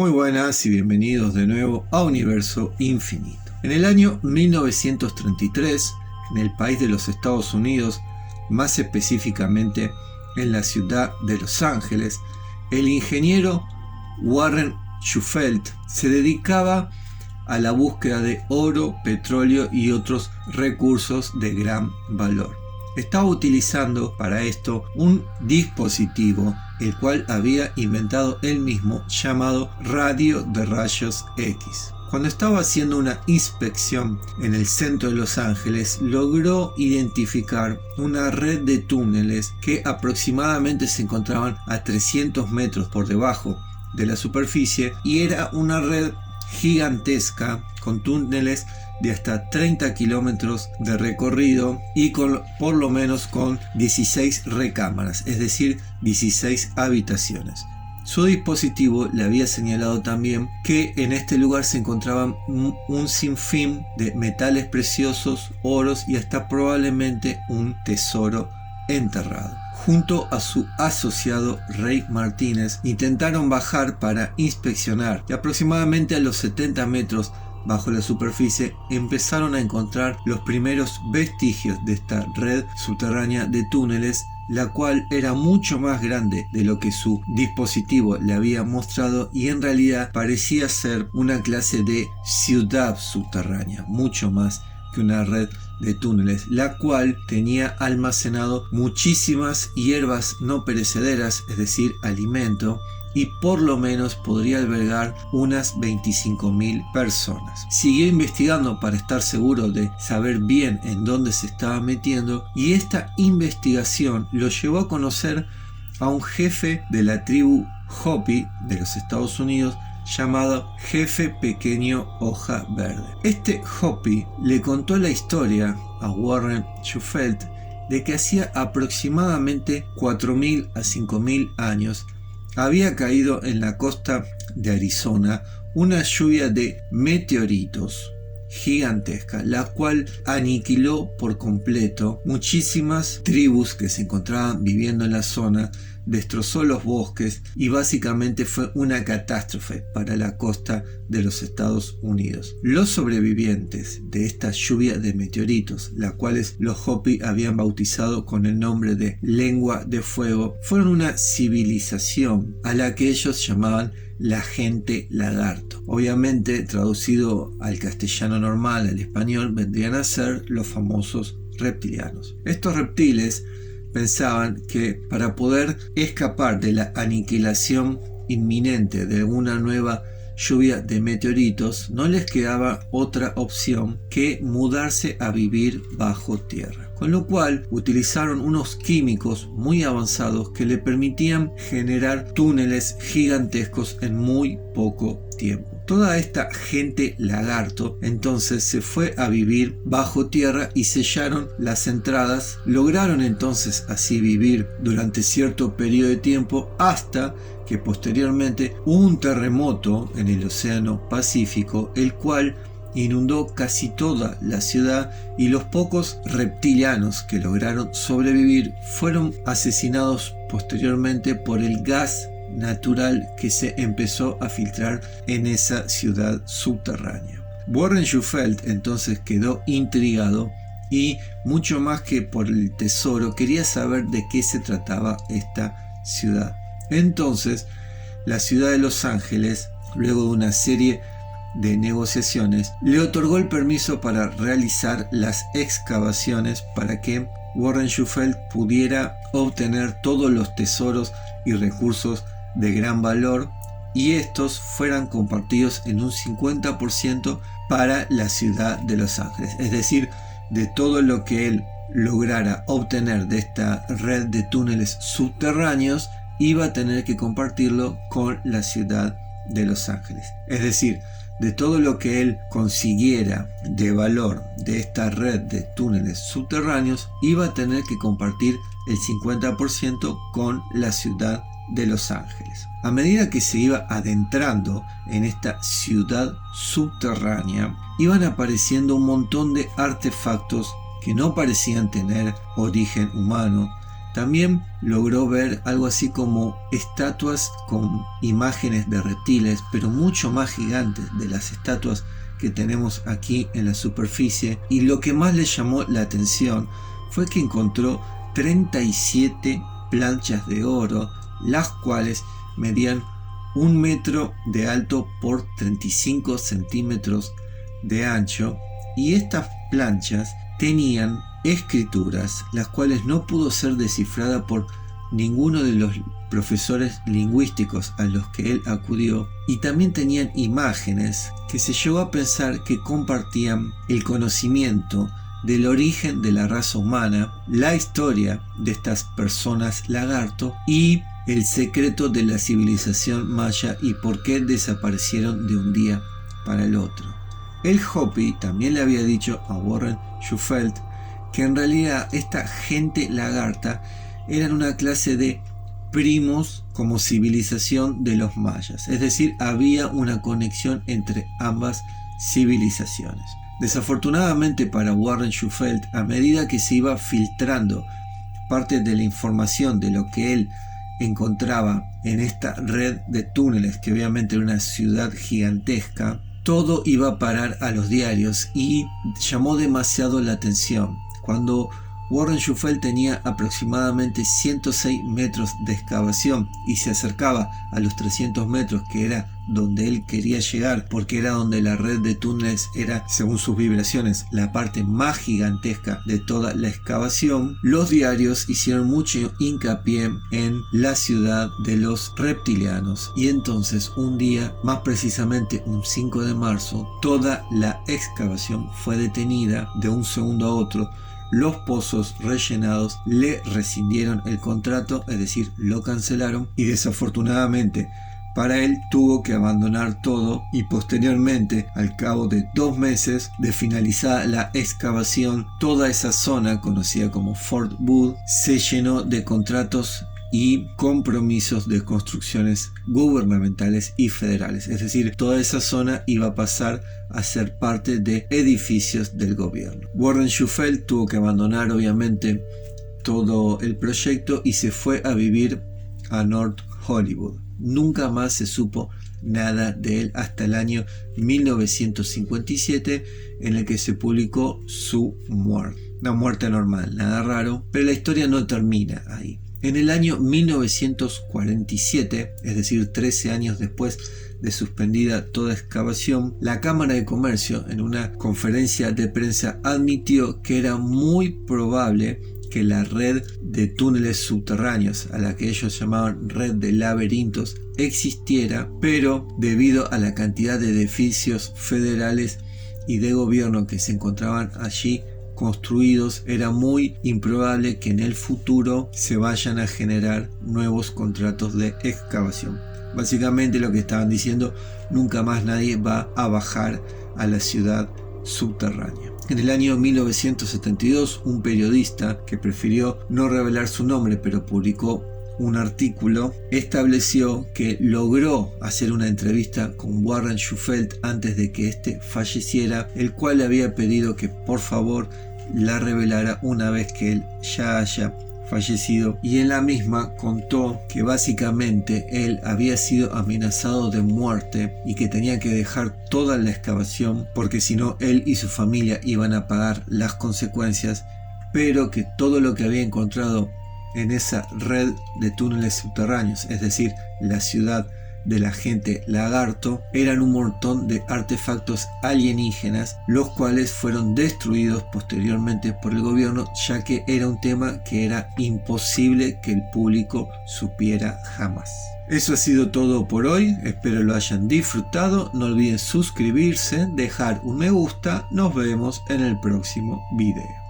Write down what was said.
Muy buenas y bienvenidos de nuevo a Universo Infinito. En el año 1933, en el país de los Estados Unidos, más específicamente en la ciudad de Los Ángeles, el ingeniero Warren Shufelt se dedicaba a la búsqueda de oro, petróleo y otros recursos de gran valor. Estaba utilizando para esto un dispositivo el cual había inventado él mismo, llamado radio de rayos X. Cuando estaba haciendo una inspección en el centro de Los Ángeles, logró identificar una red de túneles que aproximadamente se encontraban a 300 metros por debajo de la superficie, y era una red gigantesca con túneles de hasta 30 kilómetros de recorrido y por lo menos con 16 recámaras, es decir, 16 habitaciones. Su dispositivo le había señalado también que en este lugar se encontraban un sinfín de metales preciosos, oros y hasta probablemente un tesoro enterrado. Junto a su asociado Ray Martínez intentaron bajar para inspeccionar, y aproximadamente a los 70 metros bajo la superficie empezaron a encontrar los primeros vestigios de esta red subterránea de túneles, la cual era mucho más grande de lo que su dispositivo le había mostrado, y en realidad parecía ser una clase de ciudad subterránea, mucho más que una red de túneles, la cual tenía almacenado muchísimas hierbas no perecederas, es decir, alimento, y por lo menos podría albergar unas 25.000 personas. Siguió investigando para estar seguro de saber bien en dónde se estaba metiendo, y esta investigación lo llevó a conocer a un jefe de la tribu Hopi de los Estados Unidos llamado Jefe Pequeño Hoja Verde. Este Hopi le contó la historia a Warren Shufelt de que hacía aproximadamente 4.000 a 5.000 años había caído en la costa de Arizona una lluvia de meteoritos gigantesca, la cual aniquiló por completo muchísimas tribus que se encontraban viviendo en la zona, destrozó los bosques y básicamente fue una catástrofe para la costa de los Estados Unidos. Los sobrevivientes de esta lluvia de meteoritos, la cuales los Hopi habían bautizado con el nombre de lengua de fuego, fueron una civilización a la que ellos llamaban la gente lagarto. Obviamente, traducido al castellano normal, al español, vendrían a ser los famosos reptilianos. Estos reptiles pensaban que para poder escapar de la aniquilación inminente de una nueva lluvia de meteoritos, no les quedaba otra opción que mudarse a vivir bajo tierra. Con lo cual utilizaron unos químicos muy avanzados que le permitían generar túneles gigantescos en muy poco tiempo. Toda esta gente lagarto entonces se fue a vivir bajo tierra y sellaron las entradas. Lograron entonces así vivir durante cierto periodo de tiempo, hasta que posteriormente hubo un terremoto en el Océano Pacífico, el cual inundó casi toda la ciudad, y los pocos reptilianos que lograron sobrevivir fueron asesinados posteriormente por el gas natural que se empezó a filtrar en esa ciudad subterránea. Warren Shufelt entonces quedó intrigado, y mucho más que por el tesoro quería saber de qué se trataba esta ciudad. Entonces la ciudad de Los Ángeles, luego de una serie de negociaciones, le otorgó el permiso para realizar las excavaciones para que Warren Shufelt pudiera obtener todos los tesoros y recursos de gran valor, y estos fueran compartidos en un 50% para la ciudad de Los Ángeles. Es decir, de todo lo que él lograra obtener de esta red de túneles subterráneos, iba a tener que compartirlo con la ciudad de Los Ángeles. Es decir, de todo lo que él consiguiera de valor de esta red de túneles subterráneos, iba a tener que compartir el 50% con la ciudad de Los Ángeles. A medida que se iba adentrando en esta ciudad subterránea, iban apareciendo un montón de artefactos que no parecían tener origen humano, También logró ver algo así como estatuas con imágenes de reptiles, pero mucho más gigantes de las estatuas que tenemos aquí en la superficie. Y lo que más le llamó la atención fue que encontró 37 planchas de oro, las cuales medían 1 metro de alto por 35 centímetros de ancho, y estas planchas tenían escrituras, las cuales no pudo ser descifrada por ninguno de los profesores lingüísticos a los que él acudió, y también tenían imágenes que se llegó a pensar que compartían el conocimiento del origen de la raza humana, la historia de estas personas lagarto y el secreto de la civilización maya y por qué desaparecieron de un día para el otro. El Hopi también le había dicho a Warren Schofield que en realidad esta gente lagarta eran una clase de primos como civilización de los mayas, es decir, había una conexión entre ambas civilizaciones. Desafortunadamente para Warren Schofield, a medida que se iba filtrando parte de la información de lo que él encontraba en esta red de túneles, que obviamente era una ciudad gigantesca, todo iba a parar a los diarios y llamó demasiado la atención. Cuando Warren Schofield tenía aproximadamente 106 metros de excavación y se acercaba a los 300 metros, que era donde él quería llegar, porque era donde la red de túneles era, según sus vibraciones, la parte más gigantesca de toda la excavación, los diarios hicieron mucho hincapié en la ciudad de los reptilianos. Y entonces un día, más precisamente un 5 de marzo, toda la excavación fue detenida de un segundo a otro. Los pozos rellenados le rescindieron el contrato, es decir, lo cancelaron, y desafortunadamente para él tuvo que abandonar todo, y posteriormente, al cabo de 2 meses de finalizada la excavación, toda esa zona conocida como Fort Wood se llenó de contratos y compromisos de construcciones gubernamentales y federales, es decir, toda esa zona iba a pasar a ser parte de edificios del gobierno. Warren Schofield tuvo que abandonar obviamente todo el proyecto y se fue a vivir a North Hollywood. Nunca más se supo nada de él hasta el año 1957, en el que se publicó su muerte. Una muerte normal, nada raro, pero la historia no termina ahí. En el año 1947, es decir, 13 años después de suspendida toda excavación, la Cámara de Comercio, en una conferencia de prensa, admitió que era muy probable que la red de túneles subterráneos, a la que ellos llamaban red de laberintos, existiera, pero debido a la cantidad de edificios federales y de gobierno que se encontraban allí construidos, era muy improbable que en el futuro se vayan a generar nuevos contratos de excavación. Básicamente lo que estaban diciendo, nunca más nadie va a bajar a la ciudad subterránea. En el año 1972, un periodista que prefirió no revelar su nombre, pero publicó un artículo, estableció que logró hacer una entrevista con Warren Schofield antes de que éste falleciera, el cual le había pedido que por favor la revelara una vez que él ya haya fallecido, y en la misma contó que básicamente él había sido amenazado de muerte y que tenía que dejar toda la excavación porque si no él y su familia iban a pagar las consecuencias, pero que todo lo que había encontrado en esa red de túneles subterráneos, es decir, la ciudad de la gente lagarto, eran un montón de artefactos alienígenas, los cuales fueron destruidos posteriormente por el gobierno, ya que era un tema que era imposible que el público supiera jamás. Eso ha sido todo por hoy, espero lo hayan disfrutado, no olviden suscribirse, dejar un me gusta, nos vemos en el próximo video.